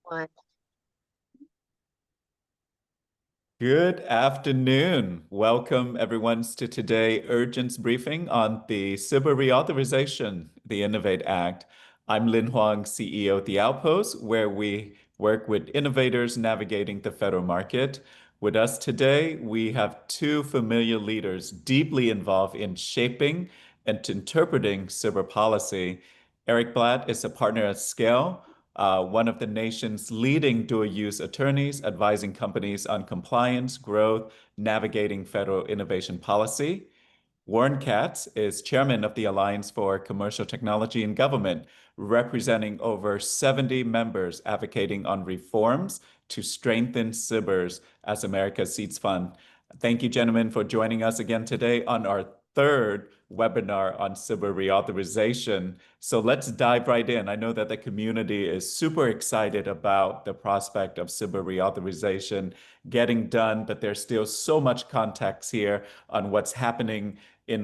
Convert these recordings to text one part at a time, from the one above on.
One. Good afternoon. Welcome everyone to today's urgent briefing on the SBIR reauthorization, the INNOVATE Act. I'm Linh Hoang, CEO at the Outpost, where we work with innovators navigating the federal market. With us today, we have two familiar leaders deeply involved in shaping and interpreting SBIR policy. Eric Blatt is a partner at Scale, one of the nation's leading dual-use attorneys advising companies on compliance, growth, navigating federal innovation policy. Warren Katz is chairman of the Alliance for Commercial Technology in Government, representing over 70 members advocating on reforms to strengthen SBIRs as America's seeds fund. Thank you, gentlemen, for joining us again today on our third webinar on SBIR reauthorization. So let's dive right in. I know that the community is super excited about the prospect of SBIR reauthorization getting done, but there's still so much context here on what's happening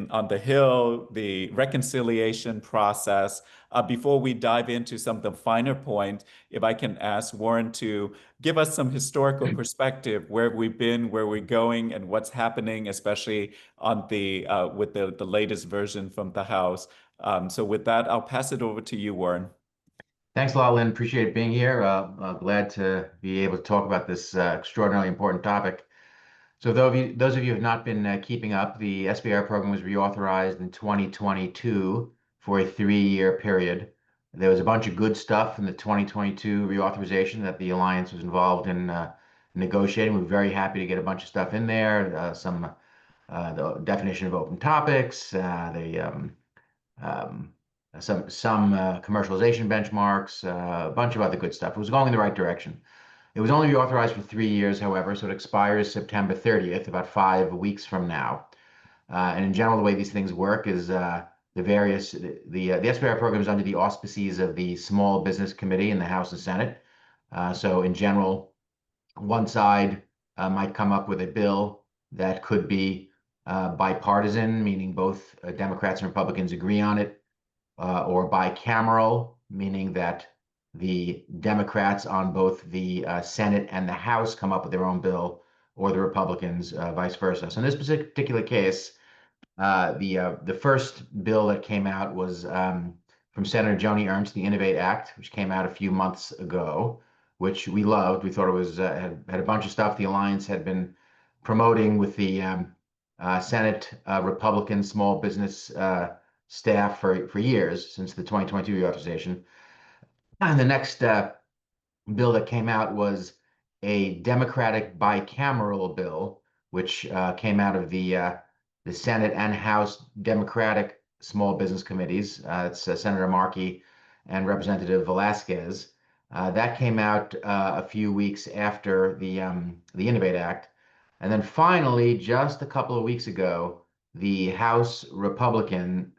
on the Hill, the reconciliation process. Before we dive into some of the finer points, if I can ask Warren to give us some historical perspective, where we've been, where we're going, and what's happening, especially on with the latest version from the House. So with that, I'll pass it over to you, Warren. Thanks a lot, Lynn. Appreciate being here. Glad to be able to talk about this extraordinarily important topic. So those of you who have not been keeping up, the SBIR program was reauthorized in 2022 for a 3-year period. There was a bunch of good stuff in the 2022 reauthorization that the Alliance was involved in negotiating. We're very happy to get a bunch of stuff in there, the definition of open topics, some commercialization benchmarks, a bunch of other good stuff. It was going in the right direction. It was only reauthorized for 3 years, however, so it expires September 30th, about 5 weeks from now. And in general, the way these things work is the SBIR program is under the auspices of the Small Business Committee in the House and Senate. So in general, one side might come up with a bill that could be bipartisan, meaning both Democrats and Republicans agree on it, or bicameral, meaning that the Democrats on both the Senate and the House come up with their own bill, or the Republicans, vice versa. So in this particular case, the first bill that came out was from Senator Joni Ernst, the INNOVATE Act, which came out a few months ago, which we loved. We thought it was had a bunch of stuff the Alliance had been promoting with the Senate Republican small business staff for years, since the 2022 reauthorization. And the next bill that came out was a Democratic bicameral bill, which came out of the Senate and House Democratic Small Business Committees. It's Senator Markey and Representative Velasquez. That came out a few weeks after the INNOVATE Act. And then finally, just a couple of weeks ago, the House Republican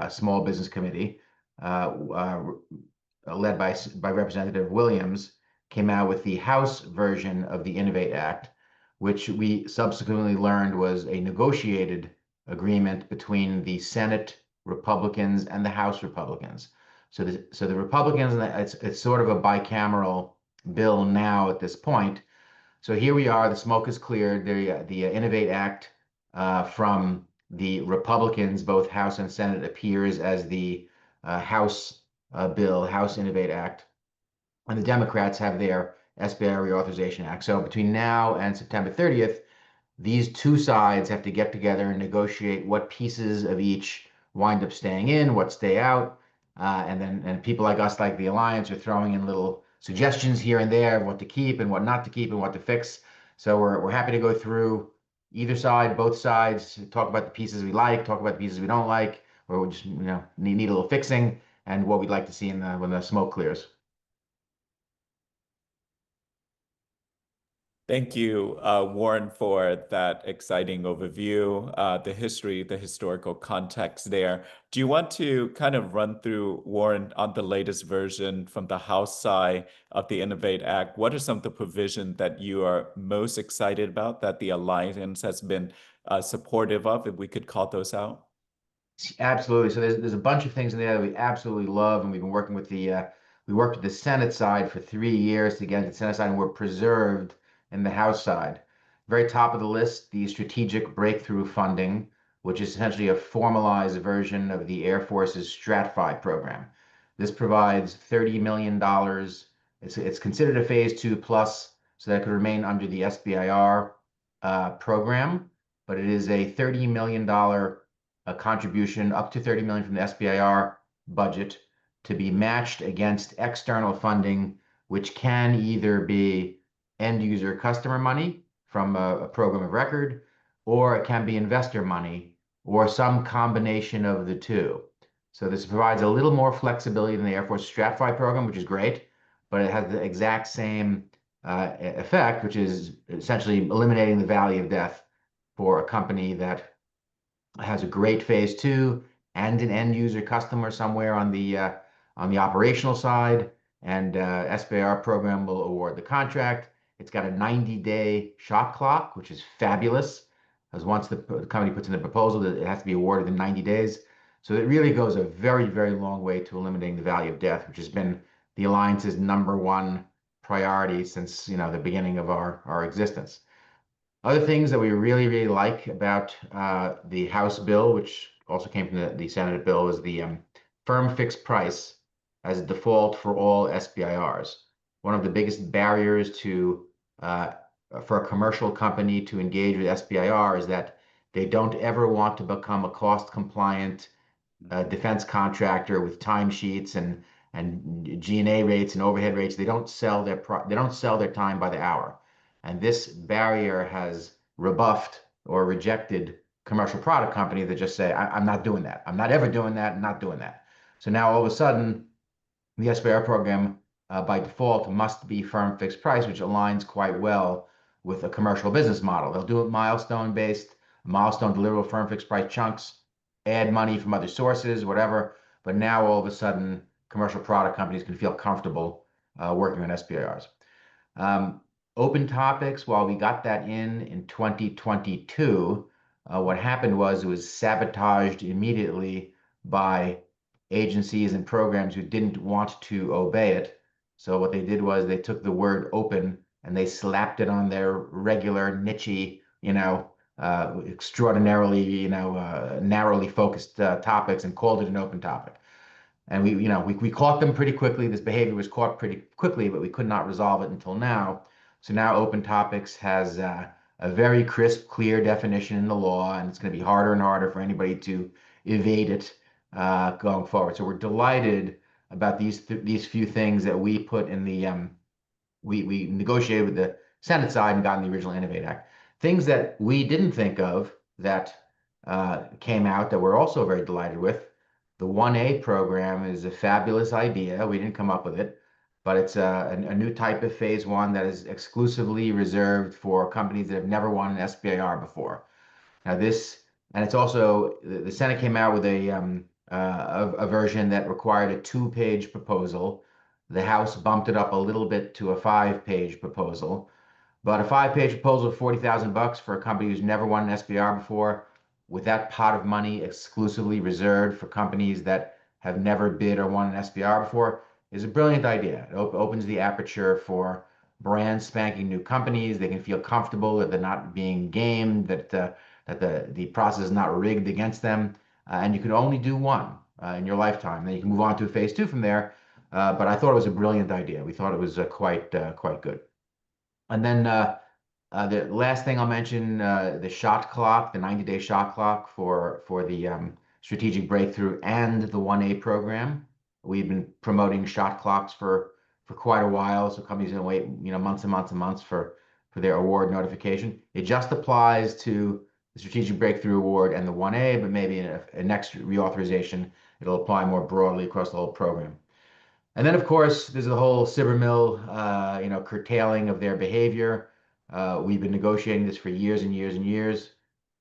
Small Business Committee, led by Representative Williams, came out with the House version of the INNOVATE Act, which we subsequently learned was a negotiated agreement between the Senate Republicans and the House Republicans. So the Republicans, it's sort of a bicameral bill now at this point. So here we are, the smoke is cleared. The INNOVATE Act from the Republicans, both House and Senate, appears as the House bill, House INNOVATE Act, and the Democrats have their SBIR Reauthorization Act. So between now and September 30th, these two sides have to get together and negotiate what pieces of each wind up staying in, what stay out, and people like us, like the Alliance, are throwing in little suggestions here and there of what to keep and what not to keep and what to fix. So we're happy to go through either side, both sides, talk about the pieces we like, talk about the pieces we don't like, or we just need a little fixing, and what we'd like to see when the smoke clears. Thank you, Warren, for that exciting overview, the history, the historical context there. Do you want to kind of run through, Warren, on the latest version from the House side of the INNOVATE Act? What are some of the provisions that you are most excited about, that the Alliance has been supportive of, if we could call those out? Absolutely. So there's a bunch of things in there that we absolutely love, and we've been working with the We worked with the Senate side for 3 years to get to the Senate side, and were preserved in the House side. Very top of the list, the Strategic Breakthrough Funding, which is essentially a formalized version of the Air Force's STRATFI program. This provides $30 million. It's considered a phase two plus, so that it could remain under the SBIR program, but it is a $30 million contribution, up to 30 million from the SBIR budget, to be matched against external funding, which can either be end user customer money from a program of record, or it can be investor money, or some combination of the two. So this provides a little more flexibility than the Air Force STRATFI program, which is great, but it has the exact same effect, which is essentially eliminating the valley of death for a company that has a great phase two and an end user customer somewhere on the operational side, and SBIR program will award the contract. It's got a 90-day shot clock, which is fabulous, because once the company puts in the proposal, it has to be awarded in 90 days. So it really goes a very, very long way to eliminating the value of death, which has been the alliance's number one priority since the beginning of our existence. Other things that we really, really like about the House bill, which also came from the Senate bill, is the firm fixed price as a default for all SBIRs. One of the biggest barriers for a commercial company to engage with SBIR is that they don't ever want to become a cost compliant defense contractor with timesheets and G&A rates and overhead rates. They don't sell their time by the hour. And this barrier has rebuffed or rejected commercial product companies that just say, I'm not doing that. I'm not ever doing that. I'm not doing that. So now all of a sudden, the SBIR program by default must be firm fixed price, which aligns quite well with a commercial business model. They'll do it milestone based, milestone deliverable firm fixed price chunks, add money from other sources, whatever. But now all of a sudden, commercial product companies can feel comfortable working on SBIRs. Open topics, while we got that in 2022, what happened was it was sabotaged immediately by agencies and programs who didn't want to obey it. So what they did was they took the word open and they slapped it on their regular niche-y, extraordinarily, narrowly focused topics, and called it an open topic. And we caught them pretty quickly. This behavior was caught pretty quickly, but we could not resolve it until now. So now open topics has a very crisp, clear definition in the law, and it's going to be harder and harder for anybody to evade it going forward. So we're delighted about these few things that we put in the we negotiated with the Senate side and got in the original INNOVATE Act. Things that we didn't think of that came out that we're also very delighted with. The 1A program is a fabulous idea. We didn't come up with it, but it's a new type of phase one that is exclusively reserved for companies that have never won an SBIR before. Now and it's also, the Senate came out with a version that required a 2-page proposal. The House bumped it up a little bit to a 5-page proposal. But a 5-page proposal of 40,000 bucks for a company who's never won an SBIR before, with that pot of money exclusively reserved for companies that have never bid or won an SBIR before, is a brilliant idea. It opens the aperture for brand spanking new companies. They can feel comfortable that they're not being gamed, that the process is not rigged against them, and you can only do one in your lifetime. Then you can move on to a phase two from there. But I thought it was a brilliant idea. We thought it was quite good. And then the last thing I'll mention, the shot clock, the 90-day shot clock for the strategic breakthrough and the 1A program. We've been promoting shot clocks for quite a while, so companies can wait months and months and months for their award notification. It just applies to the strategic breakthrough award and the 1A, but maybe in a next reauthorization, it'll apply more broadly across the whole program. And then, of course, there's the whole SBIR curtailing of their behavior. We've been negotiating this for years and years and years.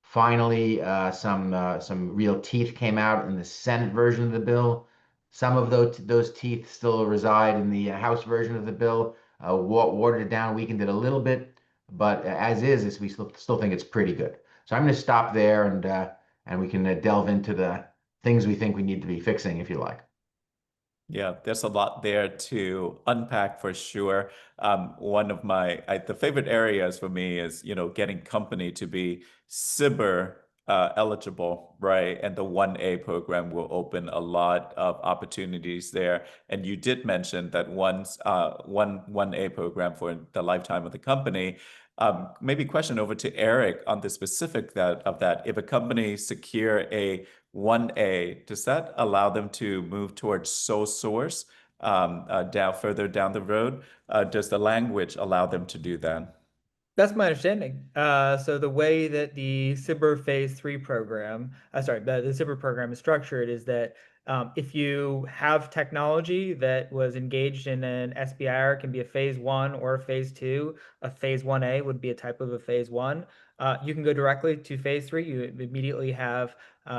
Finally, some real teeth came out in the Senate version of the bill. Some of those teeth still reside in the House version of the bill. Watered it down, weakened it a little bit, but as is, we still think it's pretty good. So I'm going to stop there, and we can delve into the things we think we need to be fixing, if you like. Yeah, there's a lot there to unpack for sure. One of the favorite areas for me is, getting company to be SBIR eligible, right? And the 1A program will open a lot of opportunities there. And you did mention that one 1A program for the lifetime of the company. Maybe question over to Eric on the specific of that. If a company secure a 1A, does that allow them to move towards sole source further down the road? Does the language allow them to do that? That's my understanding. So the way that the SBIR Phase 3 program, the SBIR program is structured is that if you have technology that was engaged in an SBIR, it can be a Phase 1 or a Phase 2. A Phase 1A would be a type of a Phase 1. You can go directly to Phase 3. You immediately have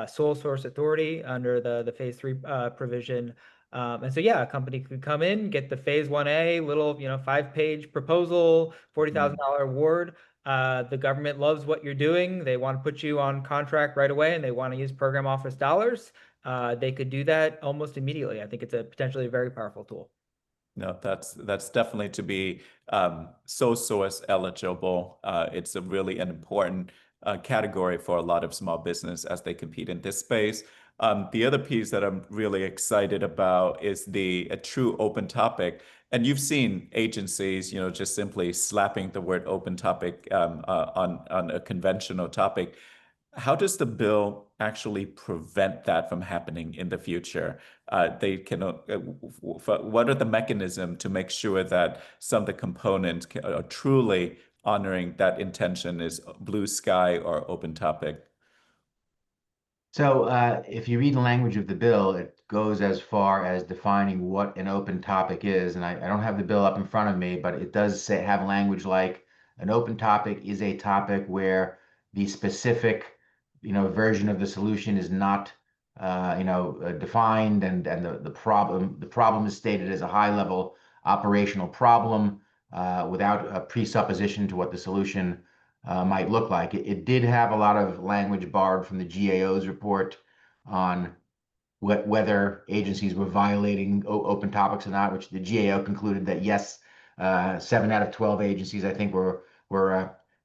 sole source authority under the Phase 3 provision. And so, yeah, a company could come in, get the Phase 1A, little, 5-page proposal, $40,000 award. The government loves what you're doing. They want to put you on contract right away, and they want to use program office dollars. They could do that almost immediately. I think it's a potentially a very powerful tool. No, that's definitely to be sole source eligible. It's a really an important category for a lot of small business as they compete in this space. The other piece that I'm really excited about is a true open topic. And you've seen agencies, just simply slapping the word open topic on a conventional topic. How does the bill actually prevent that from happening in the future? What are the mechanisms to make sure that some of the components are truly honoring that intention is blue sky or open topic? So, if you read the language of the bill, it goes as far as defining what an open topic is. And I don't have the bill up in front of me, but it does say have language like an open topic is a topic where the specific, version of the solution is not, defined, and the problem is stated as a high level operational problem without a presupposition to what the solution might look like. It did have a lot of language borrowed from the GAO's report on whether agencies were violating open topics or not, which the GAO concluded that yes, 7 out of 12 agencies, I think, were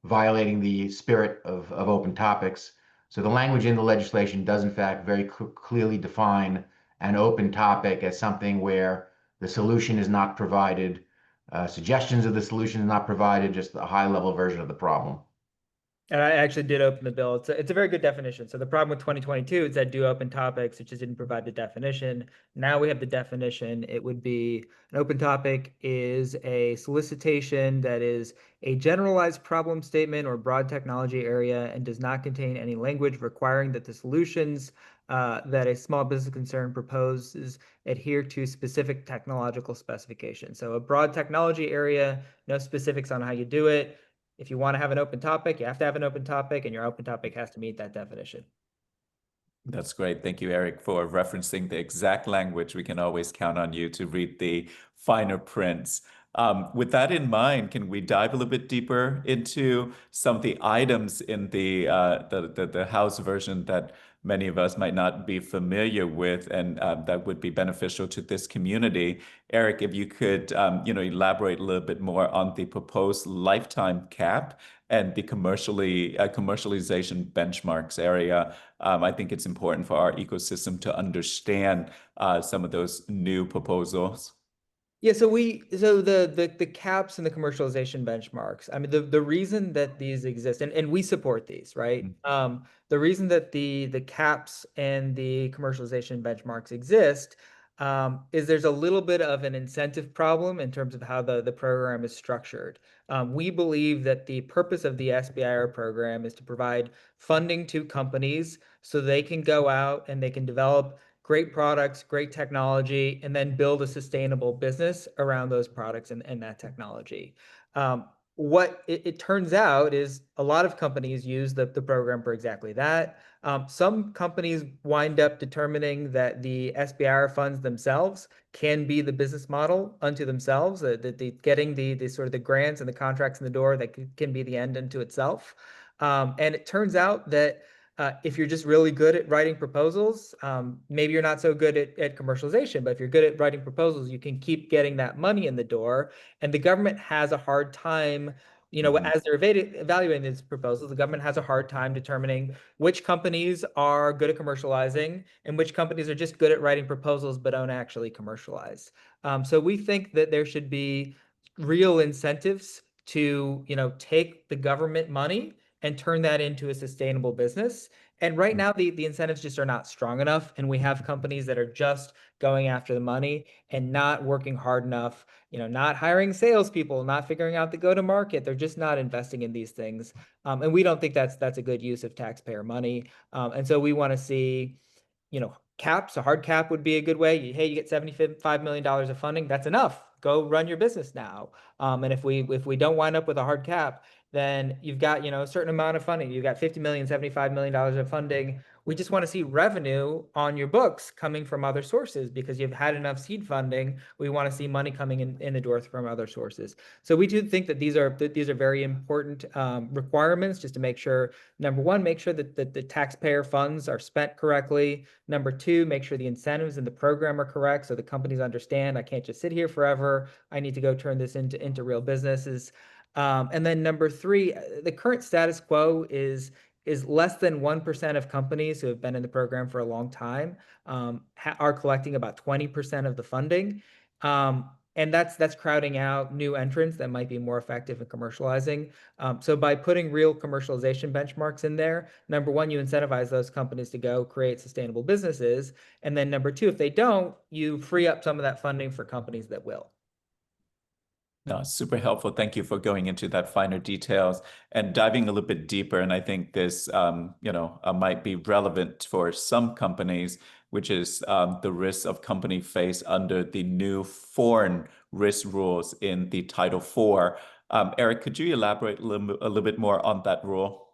violating the spirit of open topics. So the language in the legislation does, in fact, very clearly define an open topic as something where the solution is not provided, suggestions of the solution is not provided, just a high-level version of the problem. And I actually did open the bill. It's a very good definition. So the problem with 2022 is that do open topics, it just didn't provide the definition. Now we have the definition. It would be an open topic is a solicitation that is a generalized problem statement or broad technology area and does not contain any language requiring that the solutions that a small business concern proposes adhere to specific technological specifications. So a broad technology area, no specifics on how you do it. If you want to have an open topic, you have to have an open topic, and your open topic has to meet that definition. That's great. Thank you, Eric, for referencing the exact language. We can always count on you to read the finer prints. With that in mind, can we dive a little bit deeper into some of the items in the House version that many of us might not be familiar with, and that would be beneficial to this community? Eric, if you could, elaborate a little bit more on the proposed lifetime cap and the commercialization benchmarks area. I think it's important for our ecosystem to understand some of those new proposals. Yeah, so the caps and the commercialization benchmarks. I mean, the reason that these exist, and we support these, right? The reason that the caps and the commercialization benchmarks exist is there's a little bit of an incentive problem in terms of how the program is structured. We believe that the purpose of the SBIR program is to provide funding to companies so they can go out and they can develop great products, great technology, and then build a sustainable business around those products and that technology. What it turns out is a lot of companies use the program for exactly that. Some companies wind up determining that the SBIR funds themselves can be the business model unto themselves, that getting the sort of the grants and the contracts in the door that can be the end unto itself. And it turns out that If you're just really good at writing proposals, maybe you're not so good at commercialization, but if you're good at writing proposals, you can keep getting that money in the door. And the government has a hard time, as they're evaluating these proposals, the government has a hard time determining which companies are good at commercializing and which companies are just good at writing proposals but don't actually commercialize. So we think that there should be real incentives to, take the government money and turn that into a sustainable business. And right now, the incentives just are not strong enough. And we have companies that are just going after the money and not working hard enough, not hiring salespeople, not figuring out the go-to-market. They're just not investing in these things. And we don't think that's a good use of taxpayer money. And so we want to see, caps. A hard cap would be a good way. Hey, you get $75 million of funding. That's enough. Go run your business now. And if we don't wind up with a hard cap, then you've got, a certain amount of funding. You've got 50 million, $75 million of funding. We just want to see revenue on your books coming from other sources because you've had enough seed funding. We want to see money coming in the door from other sources. So we do think that these are very important requirements just to make sure, number one, make sure that the taxpayer funds are spent correctly. Number two, make sure the incentives in the program are correct so the companies understand I can't just sit here forever. I need to go turn this into real businesses. And then number three, the current status quo is less than 1% of companies who have been in the program for a long time are collecting about 20% of the funding. And that's crowding out new entrants that might be more effective in commercializing. So by putting real commercialization benchmarks in there, number one, you incentivize those companies to go create sustainable businesses. And then number two, if they don't, you free up some of that funding for companies that will. No, super helpful. Thank you for going into that finer details and diving a little bit deeper. And I think this, might be relevant for some companies, which is the risks of company face under the new foreign risk rules in the Title IV. Eric, could you elaborate a little bit more on that rule?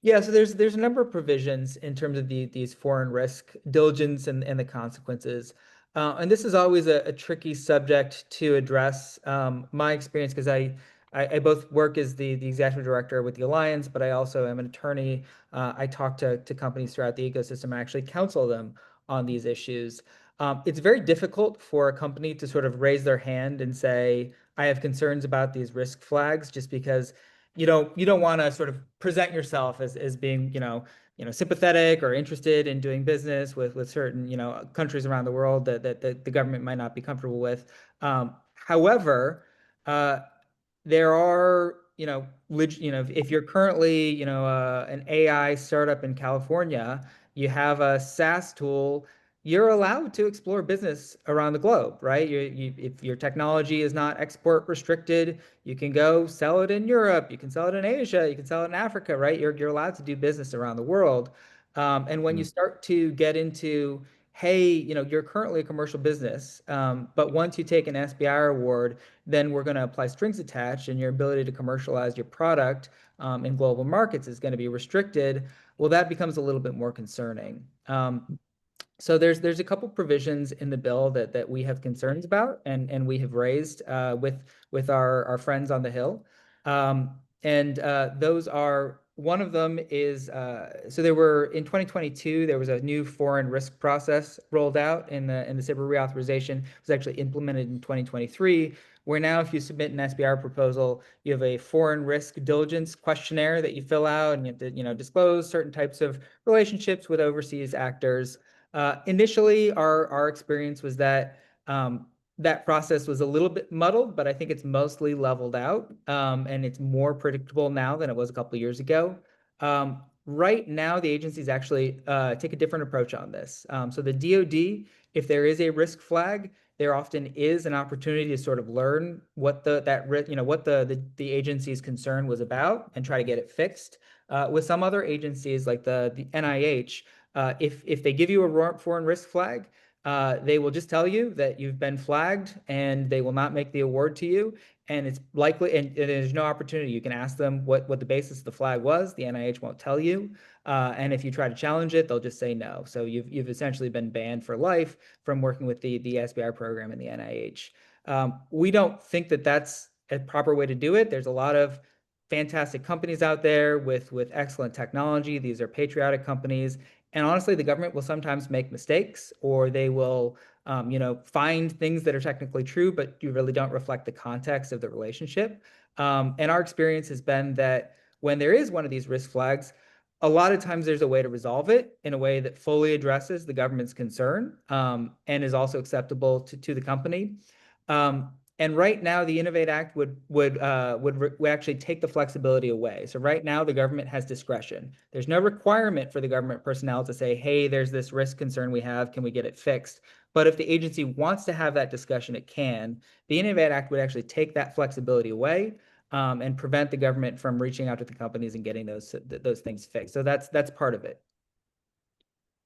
Yeah, so there's a number of provisions in terms of these foreign risk diligence and the consequences. And this is always a tricky subject to address. My experience, because I both work as the executive director with the Alliance, but I also am an attorney. I talk to companies throughout the ecosystem. I actually counsel them on these issues. It's very difficult for a company to sort of raise their hand and say, I have concerns about these risk flags, just because you don't want to sort of present yourself as being sympathetic or interested in doing business with certain countries around the world that the government might not be comfortable with. However, uh, there are, if you're currently, an AI startup in California, you have a SaaS tool, you're allowed to explore business around the globe, right? If your technology is not export restricted, you can go sell it in Europe, you can sell it in Asia, you can sell it in Africa, right? You're allowed to do business around the world. And when you start to get into, hey, you're currently a commercial business, but once you take an SBIR award, then we're going to apply strings attached, and your ability to commercialize your product in global markets is going to be restricted. Well, that becomes a little bit more concerning. So there's a couple provisions in the bill that we have concerns about and we have raised with our friends on the Hill. And those are, one of them is, so there were, in 2022, there was a new foreign risk process rolled out in the SBIR reauthorization. It was actually implemented in 2023, where now if you submit an SBIR proposal, you have a foreign risk diligence questionnaire that you fill out, and you have to, disclose certain types of relationships with overseas actors. Initially, our experience was that that process was a little bit muddled, but I think it's mostly leveled out, and it's more predictable now than it was a couple of years ago. Right now, the agencies actually take a different approach on this. So the DoD, if there is a risk flag, there often is an opportunity to sort of learn what the agency's concern was about and try to get it fixed. With some other agencies like the NIH, if they give you a foreign risk flag, they will just tell you that you've been flagged and they will not make the award to you. And it's likely, and there's no opportunity. You can ask them what the basis of the flag was. The NIH won't tell you. And if you try to challenge it, they'll just say no. So you've essentially been banned for life from working with the SBIR program in the NIH. We don't think that that's a proper way to do it. There's a lot of fantastic companies out there with excellent technology. These are patriotic companies. And honestly, the government will sometimes make mistakes, or they will, find things that are technically true, but you really don't reflect the context of the relationship. And our experience has been that when there is one of these risk flags, a lot of times there's a way to resolve it in a way that fully addresses the government's concern, and is also acceptable to the company. And right now, the INNOVATE Act would actually take the flexibility away. So right now, the government has discretion. There's no requirement for the government personnel to say, "Hey, there's this risk concern we have. Can we get it fixed?" But if the agency wants to have that discussion, it can. The INNOVATE Act would actually take that flexibility away, and prevent the government from reaching out to the companies and getting those things fixed. So that's part of it.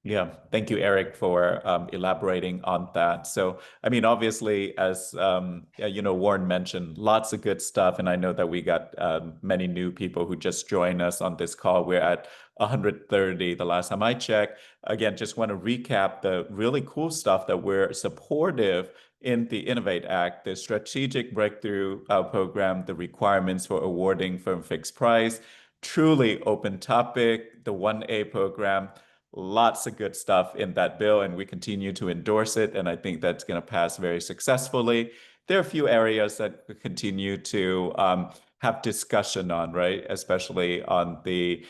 Yeah, thank you, Eric, for elaborating on that. So, I mean, obviously, as Warren mentioned, lots of good stuff, and I know that we got many new people who just joined us on this call. We're at 130 the last time I checked. Again, just want to recap the really cool stuff that we're supportive in the INNOVATE Act: the Strategic Breakthrough Program, the requirements for awarding firm fixed price, truly open topic, the 1A program. Lots of good stuff in that bill, and we continue to endorse it. And I think that's going to pass very successfully. There are a few areas that we continue to have discussion on, right? Especially on the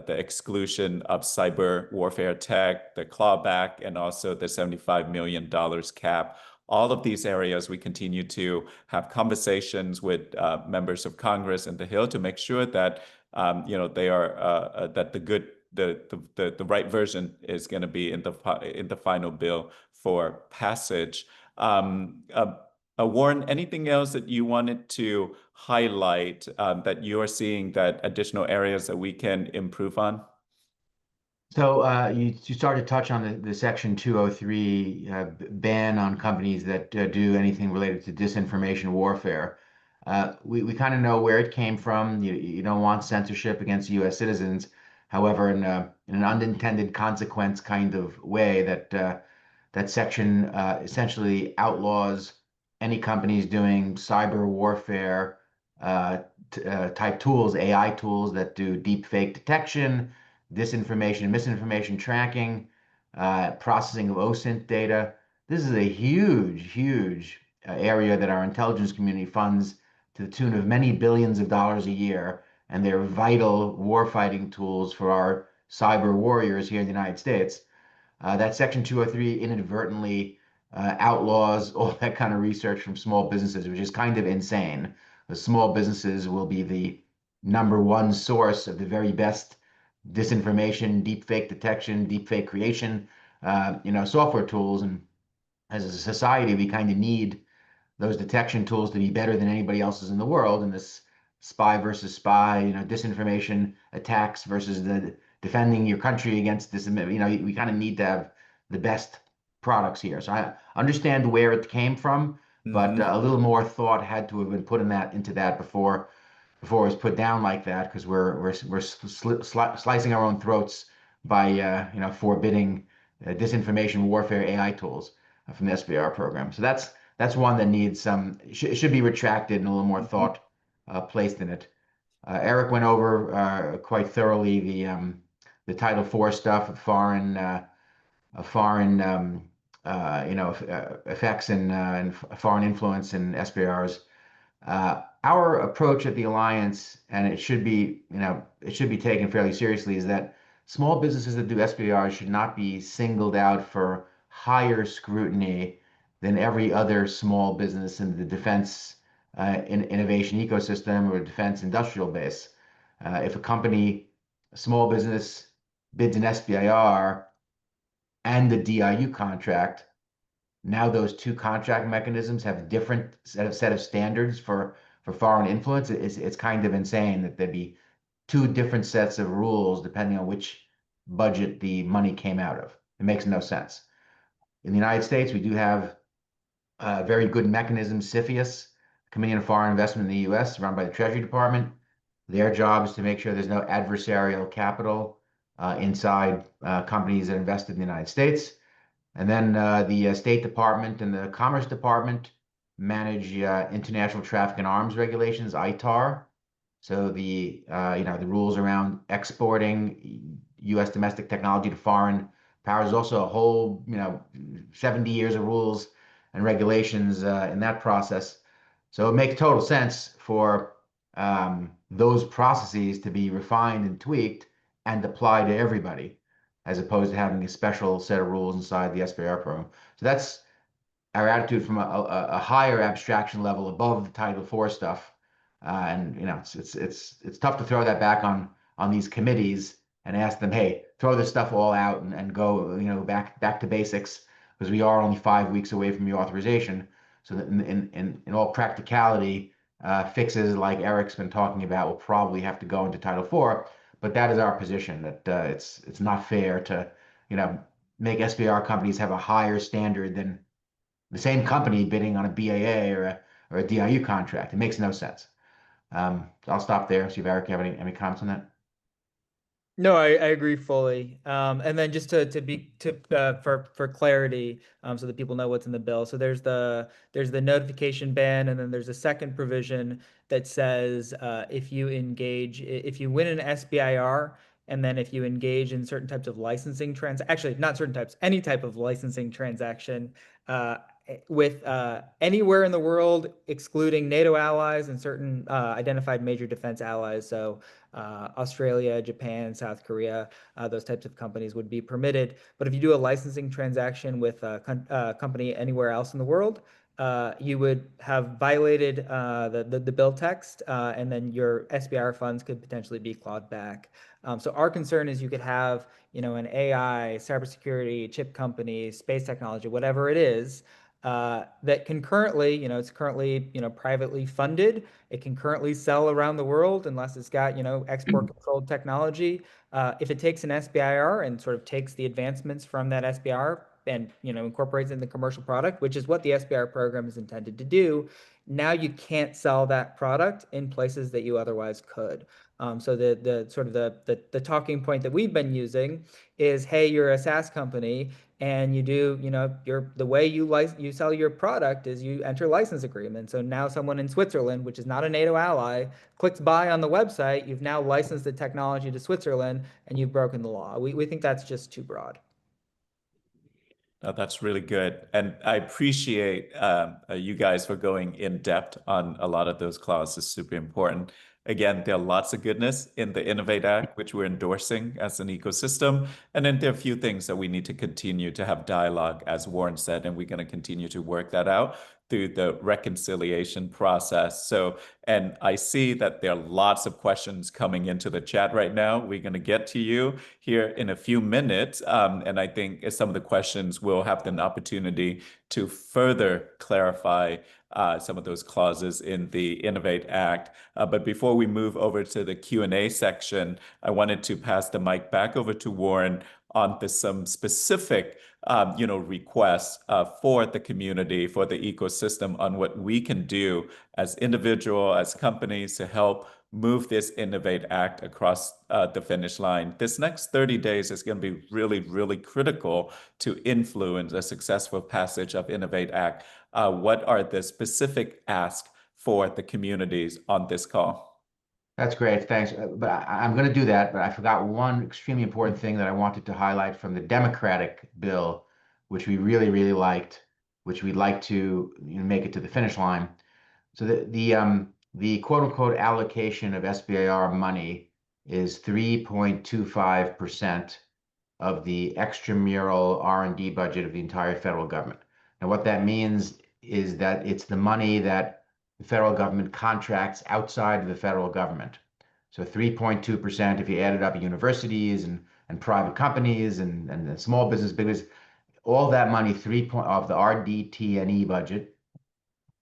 exclusion of cyber warfare tech, the clawback, and also the $75 million cap. All of these areas, we continue to have conversations with members of Congress and the Hill to make sure that they are that the right version is going to be in the final bill for passage. Warren, anything else that you wanted to highlight that you are seeing that additional areas that we can improve on? So you started to touch on the Section 203 ban on companies that do anything related to disinformation warfare. We kind of know where it came from. You don't want censorship against U.S. citizens. However, in an unintended consequence kind of way, that section essentially outlaws any companies doing cyber warfare type tools, AI tools that do deep fake detection, disinformation, misinformation tracking, processing of OSINT data. This is a huge area that our intelligence community funds to the tune of many billions of dollars a year, and they're vital warfighting tools for our cyber warriors here in the United States. That Section 203 inadvertently outlaws all that kind of research from small businesses, which is kind of insane. The small businesses will be the number one source of the very best disinformation, deep fake detection, deep fake creation, software tools. And as a society, we kind of need those detection tools to be better than anybody else's in the world. And this spy versus spy, disinformation attacks versus the defending your country against this, we kind of need to have the best products here. So I understand where it came from, but a little more thought had to have been put into that before it was put down like that, because we're slicing our own throats by forbidding disinformation warfare AI tools from the SBIR program. So that's one that needs should be retracted and a little more thought placed in it. Eric went over quite thoroughly the Title IV stuff of foreign effects and foreign influence in SBIRs. Our approach at the Alliance, and it should be taken fairly seriously, is that small businesses that do SBIRs should not be singled out for higher scrutiny than every other small business in the defense innovation ecosystem or defense industrial base. If a small business bids an SBIR and the DIU contract, now those two contract mechanisms have a different set of standards for foreign influence. It's kind of insane that there'd be two different sets of rules depending on which budget the money came out of. It makes no sense. In the United States, we do have a very good mechanism, CFIUS, Committee on Foreign Investment in the U.S., run by the Treasury Department. Their job is to make sure there's no adversarial capital inside companies that invested in the United States. And then the State Department and the Commerce Department manage international traffic in arms regulations, ITAR. So the rules around exporting U.S. domestic technology to foreign powers is also a whole 70 years of rules and regulations in that process. So it makes total sense for those processes to be refined and tweaked and apply to everybody, as opposed to having a special set of rules inside the SBIR program. So that's our attitude from a higher abstraction level above the Title IV stuff. And it's tough to throw that back on these committees and ask them, hey, throw this stuff all out and go back to basics, because we are only 5 weeks away from the authorization. So that in all practicality, fixes like Eric's been talking about will probably have to go into Title IV. But that is our position, that it's not fair to make SBR companies have a higher standard than the same company bidding on a BAA or a DIU contract. It makes no sense. I'll stop there. See if Eric, you have any comments on that? No, I agree fully. And then just to be to for clarity, so that people know what's in the bill. So there's the notification ban, and then there's a second provision that says if you win an SBIR, and then if you engage in certain types of licensing actually not certain types, any type of licensing transaction uh, with anywhere in the world, excluding NATO allies and certain identified major defense allies. So Australia, Japan, South Korea, those types of companies would be permitted. But if you do a licensing transaction with a company anywhere else in the world, you would have violated the bill text, and then your SBR funds could potentially be clawed back. So our concern is you could have, an AI, cybersecurity, chip company, space technology, whatever it is, that can currently, it's currently, privately funded. It can currently sell around the world unless it's got, export controlled technology. If it takes an SBIR and sort of takes the advancements from that SBIR and, incorporates it in the commercial product, which is what the SBIR program is intended to do, now you can't sell that product in places that you otherwise could. So the sort of the talking point that we've been using is, hey, you're a SaaS company and you do, the way you sell your product is you enter license agreement. So now someone in Switzerland, which is not a NATO ally, clicks buy on the website, you've now licensed the technology to Switzerland and you've broken the law. We think that's just too broad. That's really good. And I appreciate you guys for going in depth on a lot of those clauses. Super important. Again, there are lots of goodness in the Innovate Act, which we're endorsing as an ecosystem. And then there are a few things that we need to continue to have dialogue, as Warren said, and we're going to continue to work that out through the reconciliation process. So, and I see that there are lots of questions coming into the chat right now. We're going to get to you here in a few minutes. And I think some of the questions will have an opportunity to further clarify some of those clauses in the Innovate Act. But before we move over to the Q&A section, I wanted to pass the mic back over to Warren on some specific requests for the community, for the ecosystem, on what we can do as individual, as companies, to help move this Innovate Act across the finish line. This next 30 days is going to be really, really critical to influence a successful passage of Innovate Act. What are the specific asks for the communities on this call? That's great. Thanks. But I'm going to do that. But I forgot one extremely important thing that I wanted to highlight from the Democratic bill, which we really, really liked, which we'd like to make it to the finish line. So the quote unquote allocation of SBIR money is 3.25% of the extramural R&D budget of the entire federal government. And what that means is that it's the money that the federal government contracts outside of the federal government. So 3.2%, if you added up universities and private companies and small business, big business, all that money, of the RDT&E budget,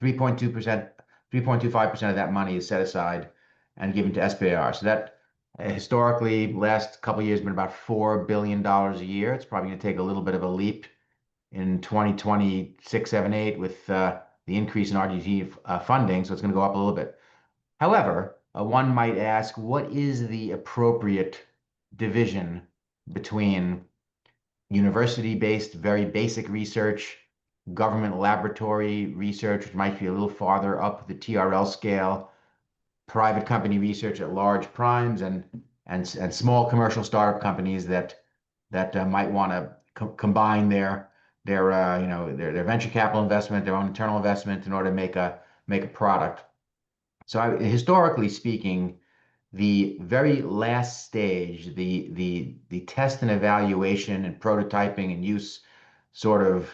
3.2%, 3.25% of that money is set aside and given to SBIR. So that historically, last couple of years, been about $4 billion a year. It's probably going to take a little bit of a leap in 2026, 7, 8 with the increase in RDT funding. So it's going to go up a little bit. However, one might ask, what is the appropriate division between university-based, very basic research, government laboratory research, which might be a little farther up the TRL scale, private company research at large primes and small commercial startup companies that might want to combine their venture capital investment, their own internal investment in order to make a product. So historically speaking, the very last stage, the test and evaluation and prototyping and use sort of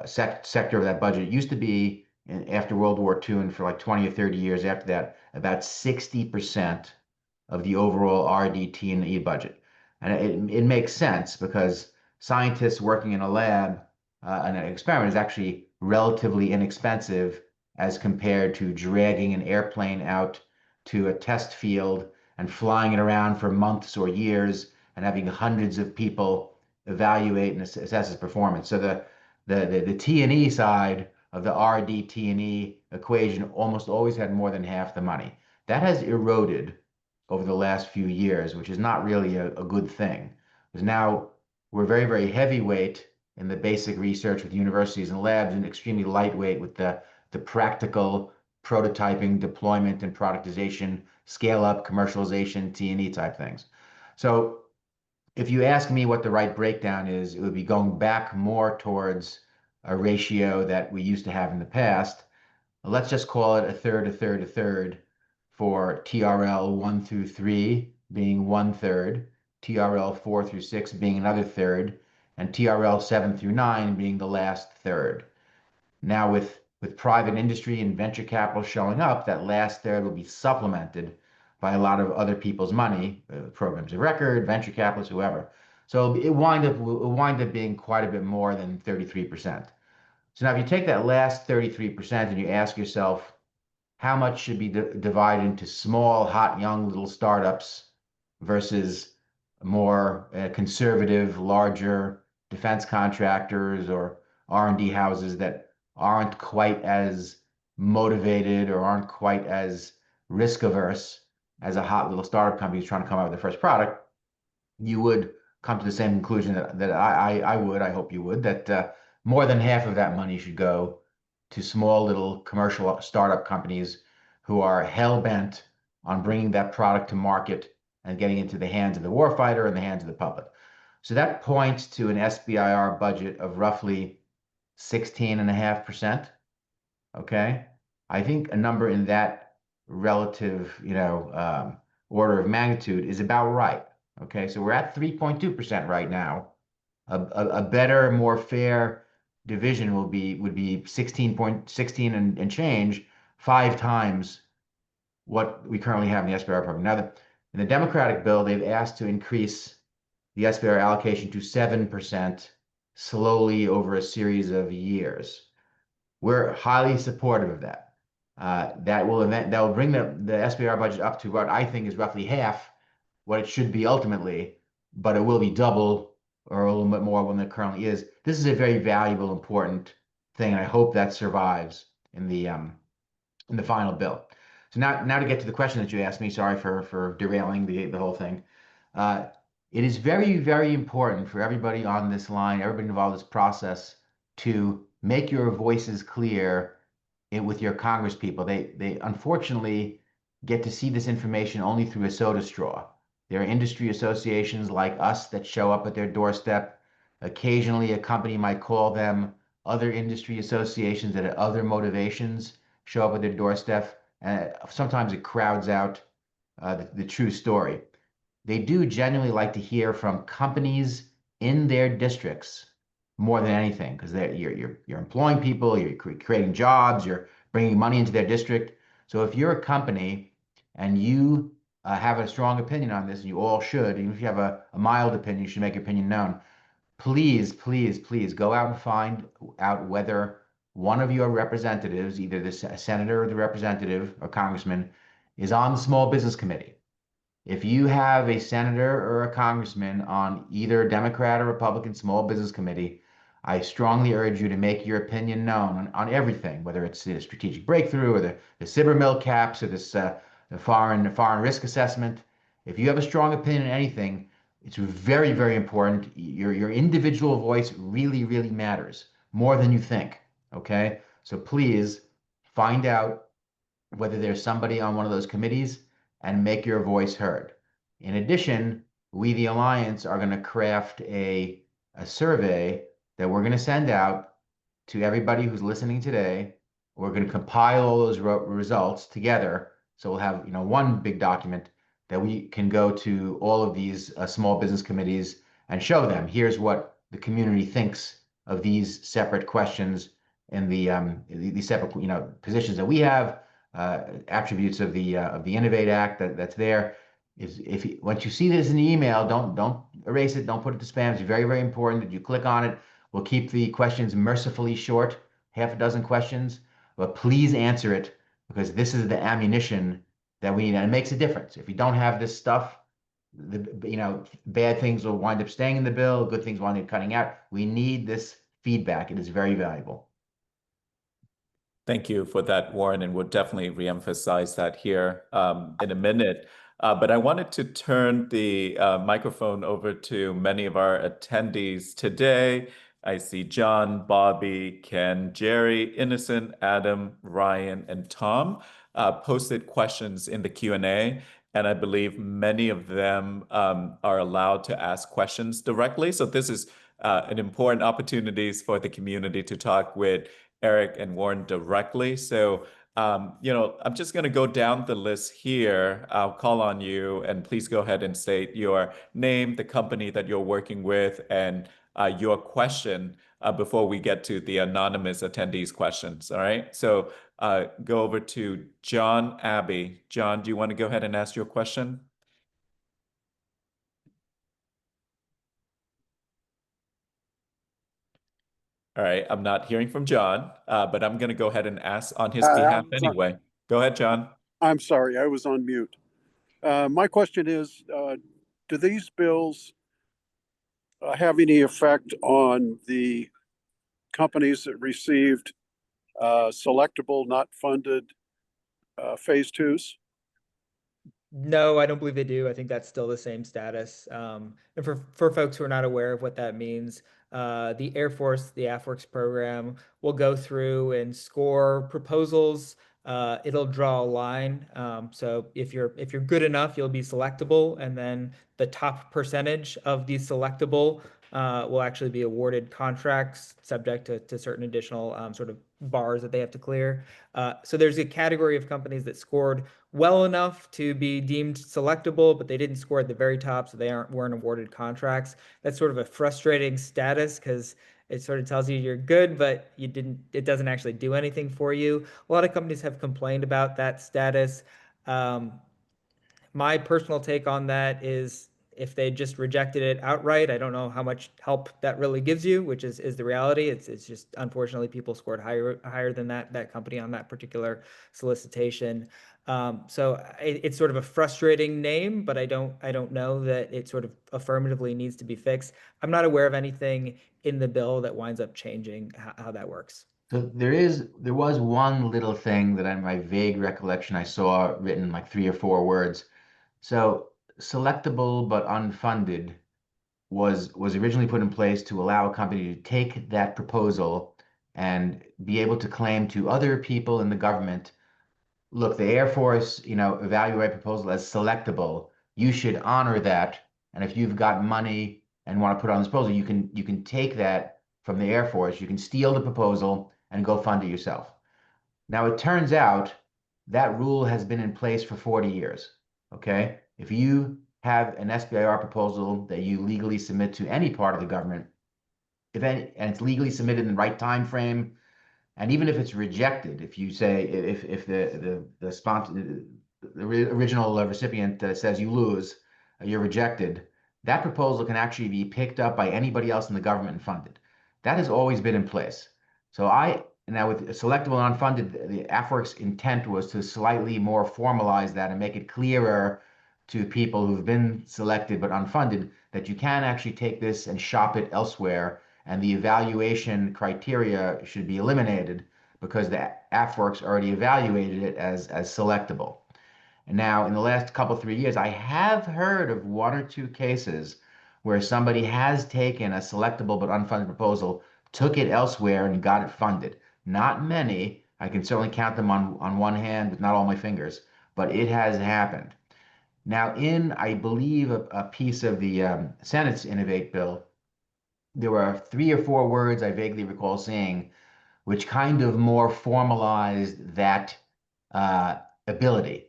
sector of that budget used to be after World War II and for like 20 or 30 years after that, about 60% of the overall RD&E budget. And it makes sense because scientists working in a lab, an experiment is actually relatively inexpensive as compared to dragging an airplane out to a test field and flying it around for months or years and having hundreds of people evaluate and assess its performance. So the T&E side of the RD T&E equation almost always had more than half the money. That has eroded over the last few years, which is not really a good thing. Because now we're very, very heavyweight in the basic research with universities and labs and extremely lightweight with the practical prototyping, deployment, and productization, scale up, commercialization, T&E type things. So if you ask me what the right breakdown is, it would be going back more towards a ratio that we used to have in the past. Let's just call it a third, a third, a third for TRL 1 through 3 being 1/3, TRL 4 through 6 being another third, and TRL 7 through 9 being the last third. Now with private industry and venture capital showing up, that last third will be supplemented by a lot of other people's money, programs of record, venture capitalists, whoever. So it wind up being quite a bit more than 33%. So now if you take that last 33% and you ask yourself, how much should be divided into small, hot, young little startups versus more conservative, larger defense contractors or R&D houses that aren't quite as motivated or aren't quite as risk averse as a hot little startup company who's trying to come out with their first product, you would come to the same conclusion that I hope you would, that more than half of that money should go to small little commercial startup companies who are hell-bent on bringing that product to market and getting into the hands of the warfighter and the hands of the public. So that points to an SBIR budget of roughly 16.5%. Okay. I think a number in that relative, order of magnitude is about right. Okay. So we're at 3.2% right now. A better, more fair division would be 16.16 and change, 5 times what we currently have in the SBIR program. Now, in the Democratic bill, they've asked to increase the SBIR allocation to 7% slowly over a series of years. We're highly supportive of that. That will bring the SBIR budget up to what I think is roughly half what it should be ultimately, but it will be double or a little bit more than it currently is. This is a very valuable, important thing, and I hope that survives in the final bill. So now to get to the question that you asked me, sorry for derailing the whole thing. It is very, very important for everybody on this line, everybody involved in this process, to make your voices clear with your Congress people. They unfortunately get to see this information only through a soda straw. There are industry associations like us that show up at their doorstep. Occasionally, a company might call them. Other industry associations that have other motivations show up at their doorstep. And sometimes it crowds out the true story. They do genuinely like to hear from companies in their districts more than anything, because you're employing people, you're creating jobs, you're bringing money into their district. So if you're a company and you have a strong opinion on this, and you all should, even if you have a mild opinion, you should make your opinion known. Please, please, please go out and find out whether one of your representatives, either the senator or the representative or congressman, is on the Small Business Committee. If you have a senator or a congressman on either Democrat or Republican Small Business Committee, I strongly urge you to make your opinion known on everything, whether it's the strategic breakthrough or the SBIR mill caps or this the foreign risk assessment. If you have a strong opinion on anything, it's very, very important. Your individual voice really, really matters more than you think. Okay, so please find out whether there's somebody on one of those committees, and make your voice heard. In addition, we, the Alliance, are going to craft a survey that we're going to send out to everybody who's listening today. We're going to compile all those results together. So we'll have, one big document that we can go to all of these small business committees and show them, here's what the community thinks of these separate questions and these separate, positions that we have, attributes of the INNOVATE Act that's there. Is if once you see this in the email, don't erase it, don't put it to spam. It's very, very important that you click on it. We'll keep the questions mercifully short, half a dozen questions, but please answer it, because this is the ammunition that we need, and it makes a difference. If you don't have this stuff, bad things will wind up staying in the bill, good things will wind up cutting out. We need this feedback. It is very valuable. Thank you for that, Warren, and we'll definitely reemphasize that here in a minute. But I wanted to turn the microphone over to many of our attendees today. I see John, Bobby, Ken, Jerry, Innocent, Adam, Ryan, and Tom posted questions in the Q&A, and I believe many of them are allowed to ask questions directly. So this is an important opportunity for the community to talk with Eric and Warren directly. So, I'm just going to go down the list here. I'll call on you, and please go ahead and state your name, the company that you're working with, and your question before we get to the anonymous attendees' questions. All right. So go over to John Abbey. John, do you want to go ahead and ask your question? All right, I'm not hearing from John, but I'm going to go ahead and ask on his behalf anyway. Go ahead, John. I'm sorry, I was on mute. My question is, do these bills have any effect on the companies that received selectable, not funded phase twos? No, I don't believe they do. I think that's still the same status. And for folks who are not aware of what that means, the Air Force, the AFWERX program, will go through and score proposals. It'll draw a line. So if you're good enough, you'll be selectable, and then the top percentage of the selectable will actually be awarded contracts subject to certain additional sort of bars that they have to clear. So there's a category of companies that scored well enough to be deemed selectable, but they didn't score at the very top, so they weren't awarded contracts. That's sort of a frustrating status, because it sort of tells you you're good, but it doesn't actually do anything for you. A lot of companies have complained about that status. My personal take on that is, if they just rejected it outright, I don't know how much help that really gives you, which is the reality. It's just, unfortunately, people scored higher than that company on that particular solicitation. So it's sort of a frustrating name, but I don't know that it sort of affirmatively needs to be fixed. I'm not aware of anything in the bill that winds up changing how that works. So there was one little thing that in my vague recollection I saw written like 3 or 4 words. So selectable but unfunded was originally put in place to allow a company to take that proposal and be able to claim to other people in the government, look, the Air Force, evaluate proposal as selectable. You should honor that. And if you've got money and want to put it on this proposal, you can take that from the Air Force. You can steal the proposal and go fund it yourself. Now, it turns out that rule has been in place for 40 years. Okay? If you have an SBIR proposal that you legally submit to any part of the government, and it's legally submitted in the right time frame, and even if it's rejected, if you say, if the sponsor, the original recipient says you lose, you're rejected, that proposal can actually be picked up by anybody else in the government and funded. That has always been in place. So now with selectable and unfunded, the AFWERX intent was to slightly more formalize that and make it clearer to people who've been selected but unfunded that you can actually take this and shop it elsewhere, and the evaluation criteria should be eliminated because the AFWERX already evaluated it as selectable. And now, in the last couple, 3 years, I have heard of 1 or 2 cases where somebody has taken a selectable but unfunded proposal, took it elsewhere, and got it funded. Not many, I can certainly count them on one hand with not all my fingers, but it has happened. Now, in, I believe, a piece of the Senate's Innovate bill, there were 3 or 4 words I vaguely recall seeing, which kind of more formalized that ability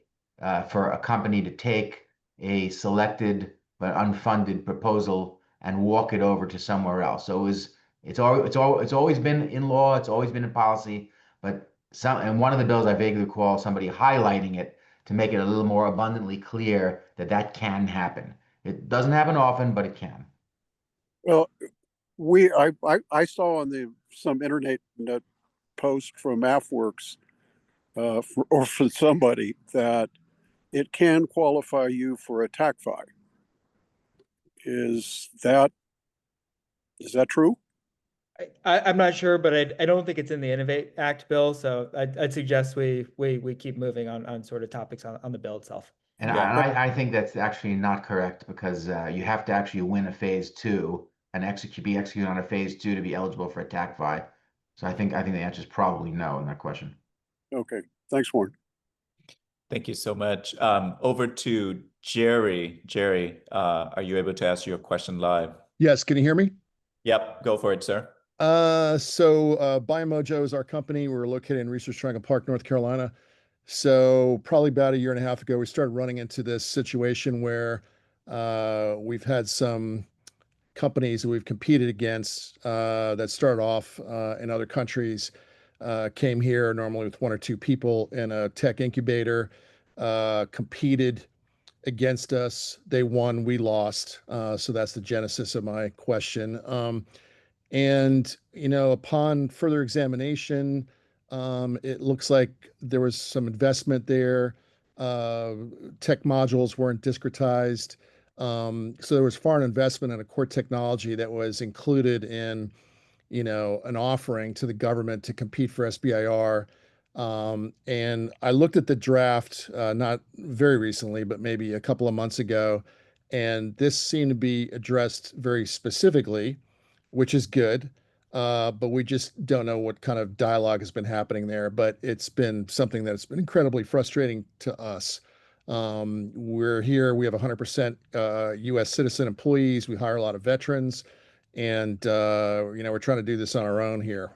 for a company to take a selected but unfunded proposal and walk it over to somewhere else. So it's always been in law, it's always been in policy, but and one of the bills I vaguely recall somebody highlighting it to make it a little more abundantly clear that that can happen. It doesn't happen often, but it can. Well, I saw on some internet post from AFWorks or from somebody that it can qualify you for a TACFI. Is that true? I'm not sure, but I don't think it's in the Innovate Act bill. So I'd suggest we keep moving on sort of topics on the bill itself. And Yeah. I think that's actually not correct because you have to actually win a phase 2 and be executed on a phase 2 to be eligible for a TACFI. So I think the answer is probably no in that question. Okay, thanks, Warren. Thank you so much. Over to Jerry. Jerry, are you able to ask your question live? Yes, can you hear me? Yep, go for it, sir. Biomojo is our company. We're located in Research Triangle Park, North Carolina. So probably about 1.5 years ago, we started running into this situation where we've had some companies that we've competed against that started off in other countries, came here normally with 1 or 2 people in a tech incubator, competed against us. They won, we lost. So that's the genesis of my question. And, upon further examination, it looks like there was some investment there. Tech modules weren't discretized. So there was foreign investment in a core technology that was included in, an offering to the government to compete for SBIR. And I looked at the draft, not very recently, but maybe a couple of months ago, and this seemed to be addressed very specifically, which is good. But we just don't know what kind of dialogue has been happening there. But it's been something that's been incredibly frustrating to us. We're here, we have 100% US citizen employees, we hire a lot of veterans, and we're trying to do this on our own here.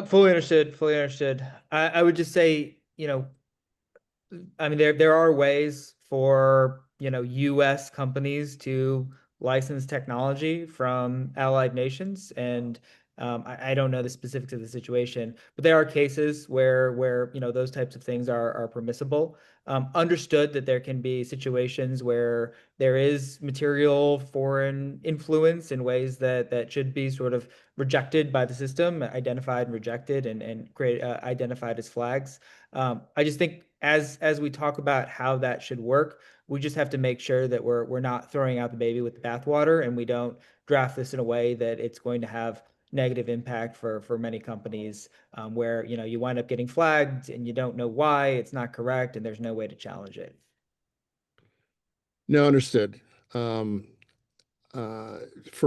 Fully understood. Fully understood. I would just say, I mean, there are ways for, US companies to license technology from allied nations. And I don't know the specifics of the situation, but there are cases where those types of things are permissible. Understood that there can be situations where there is material foreign influence in ways that should be sort of rejected by the system, identified and rejected, and identified as flags. I just think as we talk about how that should work, we just have to make sure that we're not throwing out the baby with the bathwater, and we don't draft this in a way that it's going to have negative impact for many companies, where you wind up getting flagged and you don't know why it's not correct and there's no way to challenge it. No, understood. For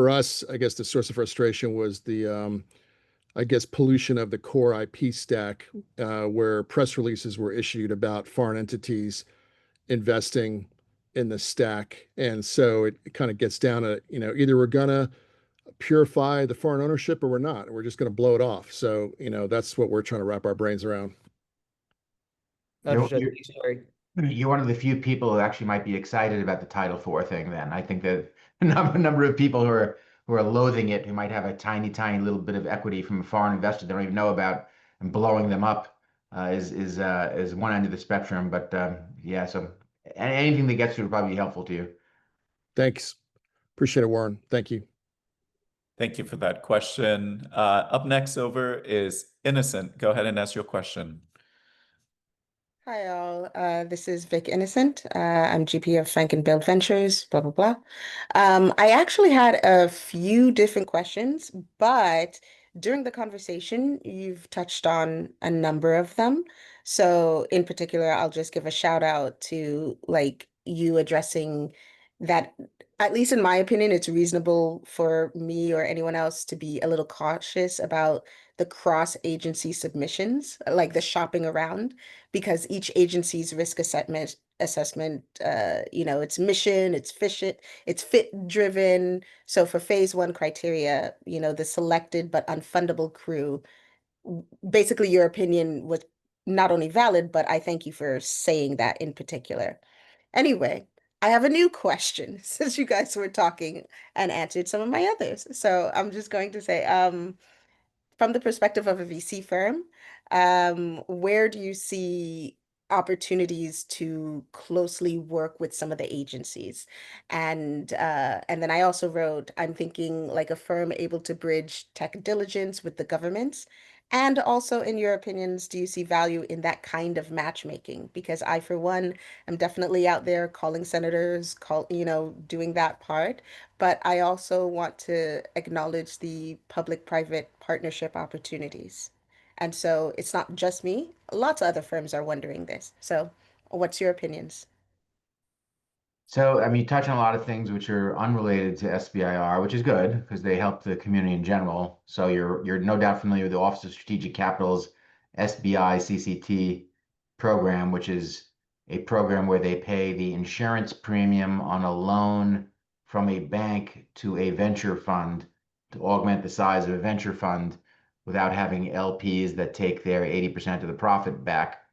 us, I guess the source of frustration was the pollution of the core IP stack, where press releases were issued about foreign entities investing in the stack. And so it kind of gets down to, either we're going to purify the foreign ownership or we're not. We're just going to blow it off. So, that's what we're trying to wrap our brains around. Understood. You're one of the few people who actually might be excited about the Title IV thing then. I think that a number of people who are loathing it, who might have a tiny little bit of equity from a foreign investor they don't even know about, and blowing them up is one end of the spectrum. But yeah, so anything that gets you would probably be helpful to you. Thanks. Appreciate it, Warren. Thank you. Thank you for that question. Up next over is Innocent. Go ahead and ask your question. Hi all, this is Vic Innocent. I'm GP of Frank and Build Ventures, blah, blah, blah. I actually had a few different questions, but during the conversation, you've touched on a number of them. So in particular, I'll just give a shout out to like you addressing that at least in my opinion, it's reasonable for me or anyone else to be a little cautious about the cross-agency submissions, like the shopping around, because each agency's risk assessment, its mission, it's fit driven. So for phase one criteria, the selected but unfundable crew, basically your opinion was not only valid, but I thank you for saying that in particular. Anyway, I have a new question since you guys were talking and answered some of my others. So I'm just going to say, from the perspective of a VC firm, where do you see opportunities to closely work with some of the agencies? And then I also wrote, I'm thinking like a firm able to bridge tech diligence with the governments. And also, in your opinions, do you see value in that kind of matchmaking? Because I, for one, am definitely out there calling senators, doing that part. But I also want to acknowledge the public-private partnership opportunities. And so it's not just me. Lots of other firms are wondering this. So what's your opinions? So, I mean, you touch on a lot of things which are unrelated to SBIR, which is good because they help the community in general. So you're no doubt familiar with the Office of Strategic Capital's SBI CCT program, which is a program where they pay the insurance premium on a loan from a bank to a venture fund to augment the size of a venture fund without having LPs that take their 80% of the profit back.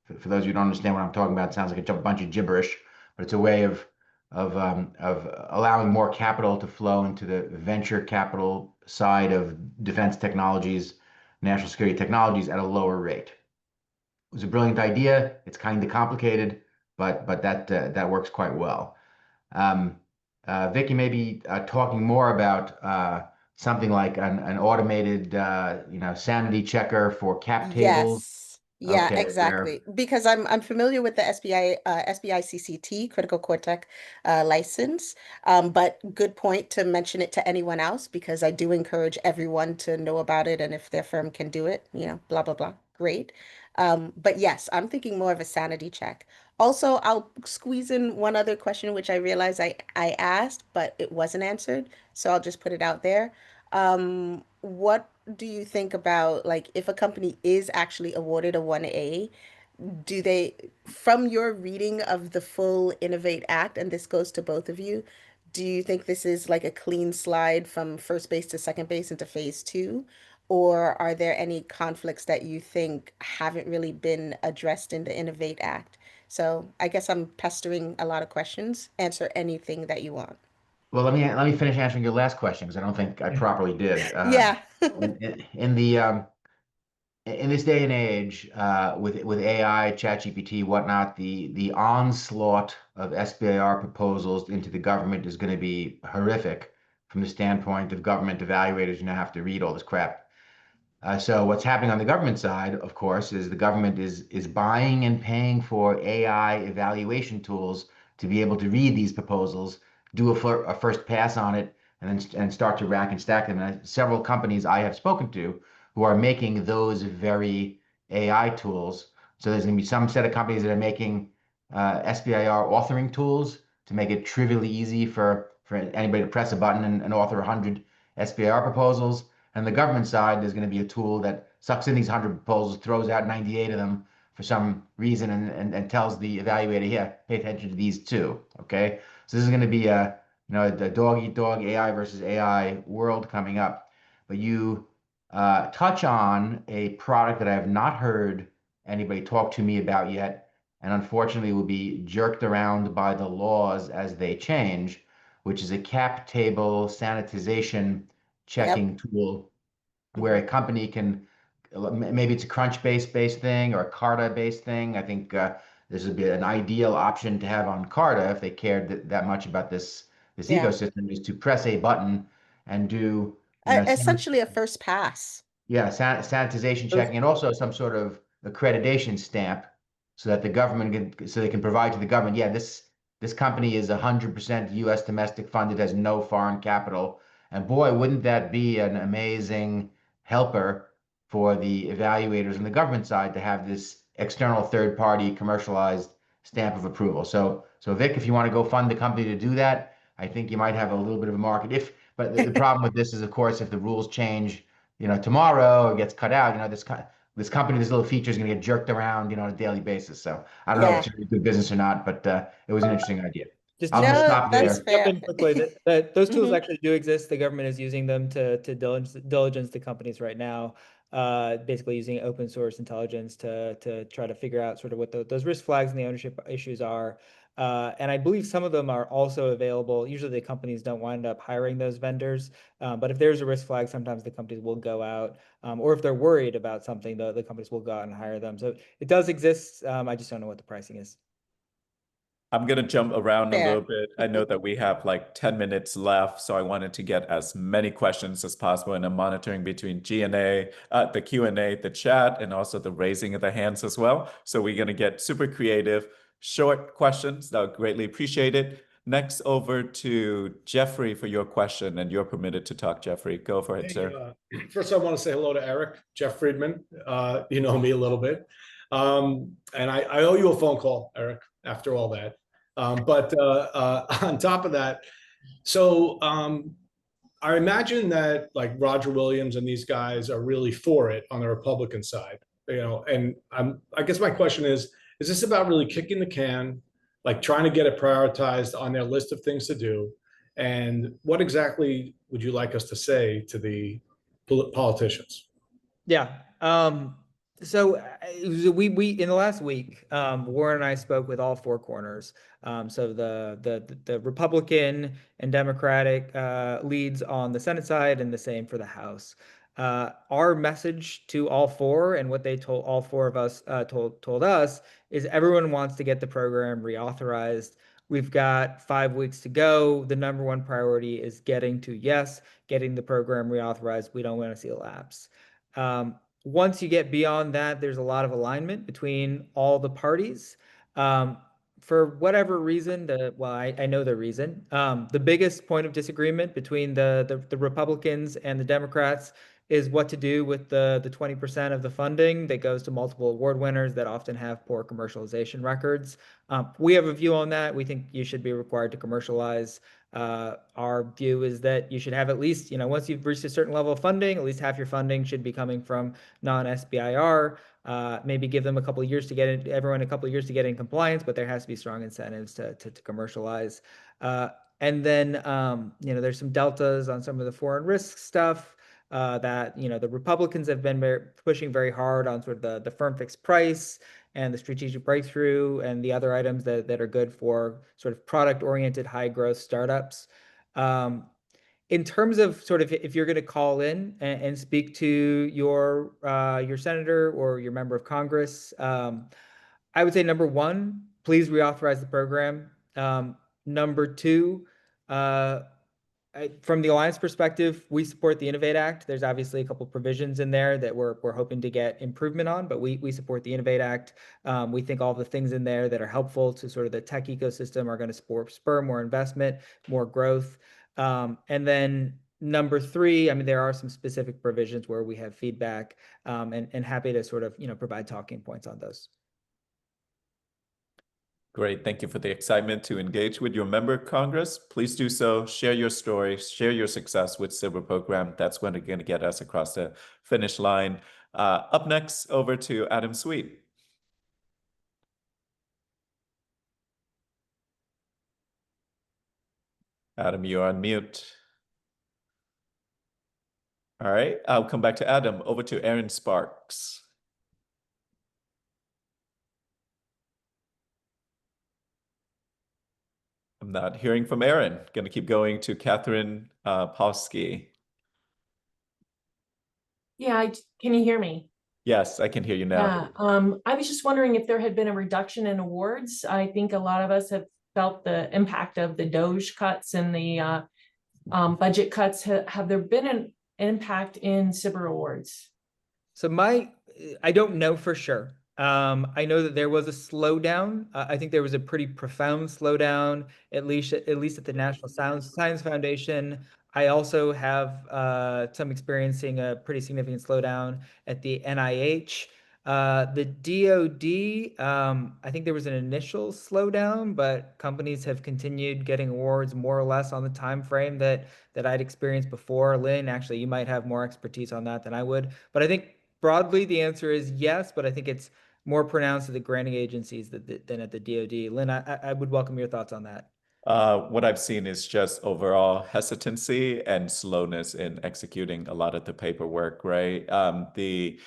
For those of you who don't understand what I'm talking about, it sounds like a bunch of gibberish, but it's a way of allowing more capital to flow into the venture capital side of defense technologies, national security technologies at a lower rate. It was a brilliant idea. It's kind of complicated, but that works quite well. Vicky, maybe talking more about something like an automated, sanity checker for cap tables. Yes. Yeah, Okay, where exactly. Because I'm familiar with the SBI CCT Critical Core Tech license. But good point to mention it to anyone else because I do encourage everyone to know about it and if their firm can do it, blah blah blah. Great. But yes, I'm thinking more of a sanity check. Also, I'll squeeze in one other question which I realized I asked, but it wasn't answered. So I'll just put it out there. What do you think about like if a company is actually awarded a 1A, do they, from your reading of the full Innovate Act, and this goes to both of you, do you think this is like a clean slide from first base to second base into phase two? Or are there any conflicts that you think haven't really been addressed in the Innovate Act? So I guess I'm pestering a lot of questions. Answer anything that you want. well, let me finish answering your last question because I don't think I properly did. Yeah. In the in this day and age, with AI, ChatGPT, whatnot, the onslaught of SBIR proposals into the government is going to be horrific from the standpoint of government evaluators who now have to read all this crap. So what's happening on the government side, of course, is the government is buying and paying for AI evaluation tools to be able to read these proposals, do a first pass on it, and start to rack and stack them. And several companies I have spoken to who are making those very AI tools. So there's going to be some set of companies that are making SBIR authoring tools to make it trivially easy for anybody to press a button and author 100 SBIR proposals. And the government side, there's going to be a tool that sucks in these 100 proposals, throws out 98 of them for some reason, and tells the evaluator, yeah, pay attention to these two. Okay, so this is going to be the dog eat dog AI versus AI world coming up. But you touch on a product that I have not heard anybody talk to me about yet, and unfortunately will be jerked around by the laws as they change, which is a cap table sanitization Yep. checking tool where Hmm. a company can, maybe it's a Crunchbase based thing or a Carta based thing. I think this would be an ideal option to have on Carta if they cared that much about this Yeah. ecosystem, is to press a button and do, Essentially a first pass. yeah, sanitization checking, and also some sort of accreditation stamp so that the government can, so they can provide to the government, yeah, this company is 100% US domestic funded, has no foreign capital. And boy, wouldn't that be an amazing helper for the evaluators on the government side to have this external third party commercialized stamp of approval. So Vic, if you want to go fund the company to do that, I think you might have a little bit of a market. But the problem with this is, of course, if the rules change, tomorrow, it gets cut out, this company, this little feature is going to get jerked around, on a daily basis. So I don't know if Yeah. it's really good business or not, but it was an interesting idea. Just I'll to just No, stop that's there. jump fair. in quickly, that those tools Mhm. actually do exist. The government is using them to diligence the companies right now, basically using open source intelligence to try to figure out sort of what those risk flags and the ownership issues are. And I believe some of them are also available. Usually the companies don't wind up hiring those vendors, but if there's a risk flag, sometimes the companies will go out, or if they're worried about something, the companies will go out and hire them. So it does exist. I just don't know what the pricing is. I'm going to jump around a little Fair. bit. I know that we have like 10 minutes left, so I wanted to get as many questions as possible, and I'm monitoring between G&A, the Q&A, the chat, and also the raising of the hands as well. So we're going to get super creative, short questions. That would greatly appreciate it. Next, over to Jeffrey for your question, and you're permitted to talk, Jeffrey. Go for it, sir. First, I want to say hello to Eric, Jeff Friedman. You know me a little bit. And I owe you a phone call, Eric, after all that. But on top of that, so I imagine that like Roger Williams and these guys are really for it on the Republican side, and I guess my question is this about really kicking the can, like trying to get it prioritized on their list of things to do? And what exactly would you like us to say to the politicians? Yeah. So we in the last week, Warren and I spoke with all four corners. So the Republican and Democratic leads on the Senate side, and the same for the House. Our message to all four, and what they told all four of us told us, is everyone wants to get the program reauthorized. We've got 5 weeks to go. The number one priority is getting the program reauthorized. We don't want to see a lapse. Once you get beyond that, there's a lot of alignment between all the parties. For whatever reason, I know the reason. The biggest point of disagreement between the Republicans and the Democrats is what to do with the 20% of the funding that goes to multiple award winners that often have poor commercialization records. We have a view on that. We think you should be required to commercialize. Our view is that you should have at least, once you've reached a certain level of funding, at least half your funding should be coming from non-SBIR. Maybe give them everyone a couple of years to get in compliance, but there has to be strong incentives to commercialize. And then, there's some deltas on some of the foreign risk stuff that, the Republicans have been pushing very hard on sort of the firm fixed price and the strategic breakthrough and the other items that are good for sort of product-oriented high-growth startups. In terms of sort of if you're going to call in and speak to your senator or your member of Congress, I would say number one, please reauthorize the program. Number two, from the Alliance perspective, we support the INNOVATE Act. There's obviously a couple provisions in there that we're hoping to get improvement on, but we support the INNOVATE Act. We think all the things in there that are helpful to sort of the tech ecosystem are going to spur more investment, more growth. And then number three, I mean, there are some specific provisions where we have feedback, and happy to sort of, provide talking points on those. Great. Thank you for the excitement to engage with your member of Congress. Please do so. Share your story, share your success with SBIR program. That's going to get us across the finish line. Up next, over to Adam Sweet. Adam, you're on mute. All right, I'll come back to Adam. Over to Aaron Sparks. I'm not hearing from Aaron. Going to keep going to Catherine Polsky. Yeah, can you hear me? Yes, I can hear you now. Yeah, I was just wondering if there had been a reduction in awards. I think a lot of us have felt the impact of the DOGE cuts and the budget cuts. Have there been an impact in SBIR awards? So I don't know for sure. I know that there was a slowdown. I think there was a pretty profound slowdown, at least at the National Science Foundation. I also have some experiencing a pretty significant slowdown at the NIH. The DoD, I think there was an initial slowdown, but companies have continued getting awards more or less on the time frame that I'd experienced before. Lynn, actually, you might have more expertise on that than I would. But I think broadly the answer is yes, but I think it's more pronounced at the granting agencies than at the DoD. Lynn, I would welcome your thoughts on that. What I've seen is just overall hesitancy and slowness in executing a lot of the paperwork, right? Uh, the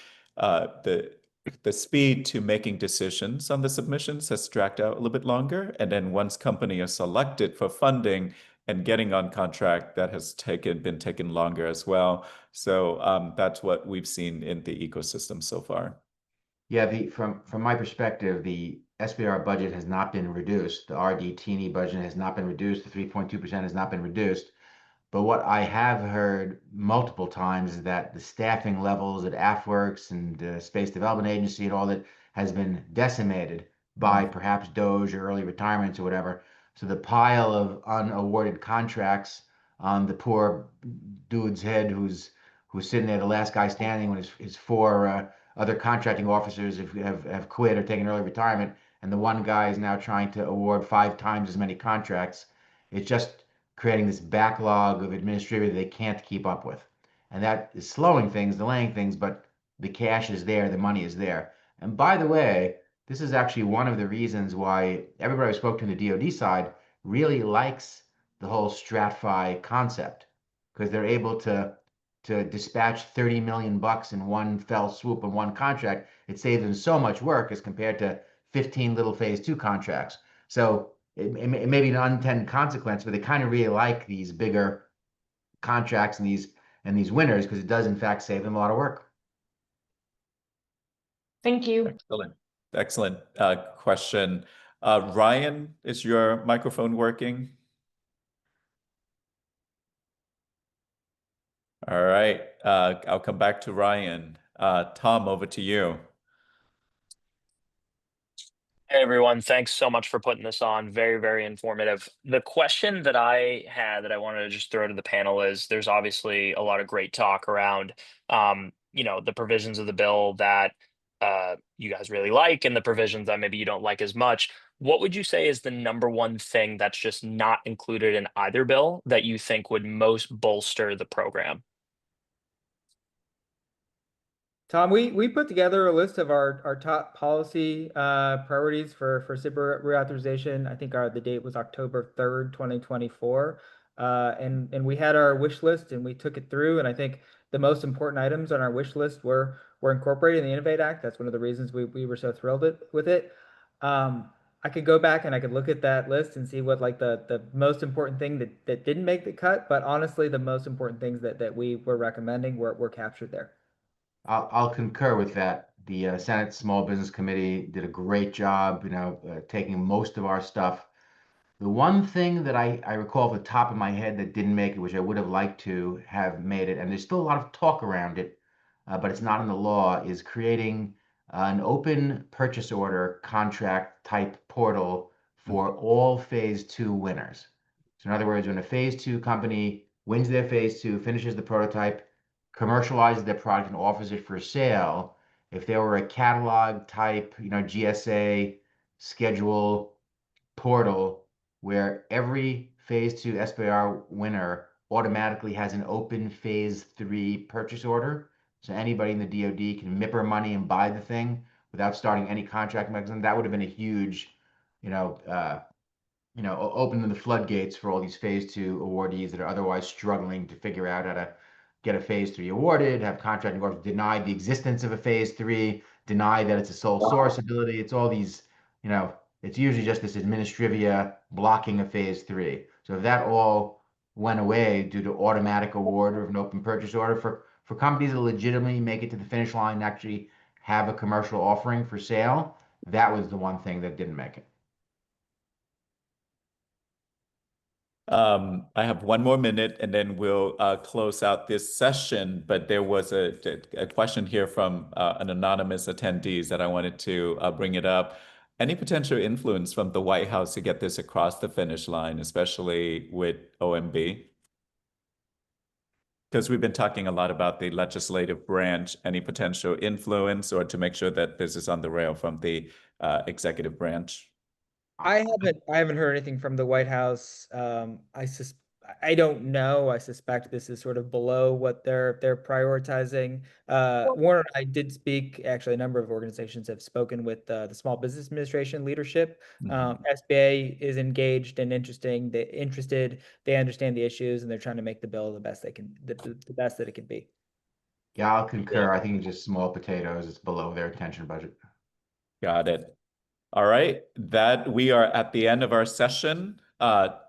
the speed to making decisions on the submissions has dragged out a little bit longer. And then once company is selected for funding and getting on contract, that has been taken longer as well. So that's what we've seen in the ecosystem so far. Yeah, from my perspective, the SBIR budget has not been reduced. The RDT&E budget has not been reduced. The 3.2% has not been reduced. But what I have heard multiple times is that the staffing levels at AFWorks and the Space Development Agency and all that has been decimated by perhaps DOGE or early retirements or whatever. So the pile of unawarded contracts on the poor dude's head who's sitting there, the last guy standing when his four other contracting officers have quit or taken early retirement, and the one guy is now trying to award 5 times as many contracts. It's just creating this backlog of administrative they can't keep up with. And that is slowing things, delaying things, but the cash is there, the money is there. And by the way, this is actually one of the reasons why everybody I spoke to on the DoD side really likes the whole StratFi concept, because they're able to dispatch 30 million bucks in one fell swoop on one contract. It saves them so much work as compared to 15 little phase 2 contracts. So it may be an unintended consequence, but they kind of really like these bigger contracts and these winners because it does in fact save them a lot of work. Thank you. Excellent. Excellent question. Ryan, is your microphone working? All right. I'll come back to Ryan. Tom, over to you. Hey everyone, thanks so much for putting this on. Very, very informative. The question that I had that I wanted to just throw to the panel is there's obviously a lot of great talk around the provisions of the bill that you guys really like and the provisions that maybe you don't like as much. What would you say is the number one thing that's just not included in either bill that you think would most bolster the program? Tom, we put together a list of our top policy priorities for SBIR reauthorization. I think the date was October 3rd, 2024. And we had our wish list and we took it through. And I think the most important items on our wish list were incorporated in the INNOVATE Act. That's one of the reasons we were so thrilled with it. I could go back and I could look at that list and see what like the most important thing that didn't make the cut. But honestly, the most important things that we were recommending were captured there. I'll concur with that. The Senate Small Business Committee did a great job, taking most of our stuff. The one thing that I recall off the top of my head that didn't make it, which I would have liked to have made it, and there's still a lot of talk around it, but it's not in the law, is creating an open purchase order contract type portal for all phase 2 winners. So in other words, when a phase 2 company wins their phase 2, finishes the prototype, commercializes their product and offers it for sale, if there were a catalog type, GSA schedule portal where every phase 2 SBIR winner automatically has an open phase 3 purchase order. So anybody in the DoD can MIPR money and buy the thing without starting any contract mechanism. That would have been a huge, opening the floodgates for all these phase 2 awardees that are otherwise struggling to figure out how to get a phase 3 awarded, have contracting orders deny the existence of a phase 3, deny that it's a sole source ability. It's all these, it's usually just this administrivia blocking a phase 3. So if that all went away due to automatic award of an open purchase order for companies that legitimately make it to the finish line and actually have a commercial offering for sale, that was the one thing that didn't make it. I have one more minute and then we'll close out this session. But there was a question here from an anonymous attendees that I wanted to bring it up. Any potential influence from the White House to get this across the finish line, especially with OMB? Because we've been talking a lot about the legislative branch, any potential influence, or to make sure that this is on the rail from the executive branch. I haven't heard anything from the White House. I don't know. I suspect this is sort of below what they're prioritizing. Warren and I did speak. Actually, a number of organizations have spoken with the Small Business Administration leadership. SBA is engaged and interested. They understand the issues, and they're trying to make the bill the best they can, the best that it can be. Yeah, I'll concur. I think it's just small potatoes. It's below their attention budget. Got it. All right, that we are at the end of our session.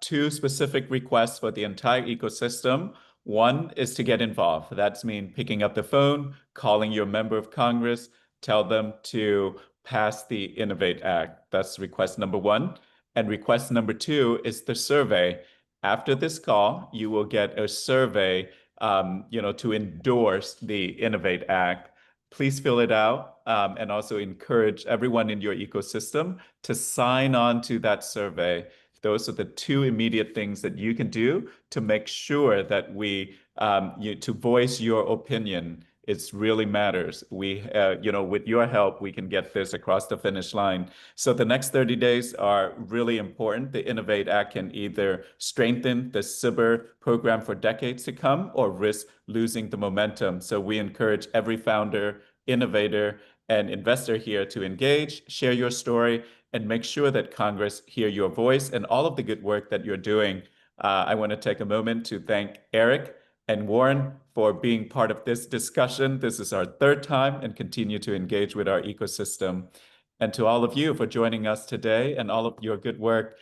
Two specific requests for the entire ecosystem. One is to get involved. That's mean picking up the phone, calling your member of Congress, tell them to pass the INNOVATE Act. That's request number one. And request number two is the survey. After this call, you will get a survey, to endorse the INNOVATE Act. Please fill it out, and also encourage everyone in your ecosystem to sign on to that survey. Those are the two immediate things that you can do to make sure that to voice your opinion. It really matters. With your help, we can get this across the finish line. So the next 30 days are really important. The INNOVATE Act can either strengthen the SBIR program for decades to come or risk losing the momentum. So we encourage every founder, innovator, and investor here to engage, share your story, and make sure that Congress hear your voice and all of the good work that you're doing. I want to take a moment to thank Eric and Warren for being part of this discussion. This is our third time, and continue to engage with our ecosystem. And to all of you for joining us today and all of your good work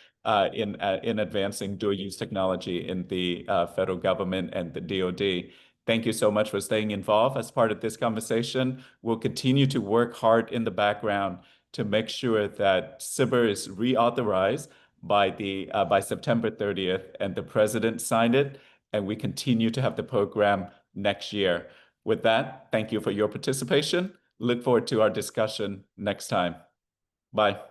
in advancing dual-use technology in the federal government and the DoD. Thank you so much for staying involved as part of this conversation. We'll continue to work hard in the background to make sure that SBIR is reauthorized by September 30th, and the president signed it, and we continue to have the program next year. With that, thank you for your participation. Look forward to our discussion next time. Bye.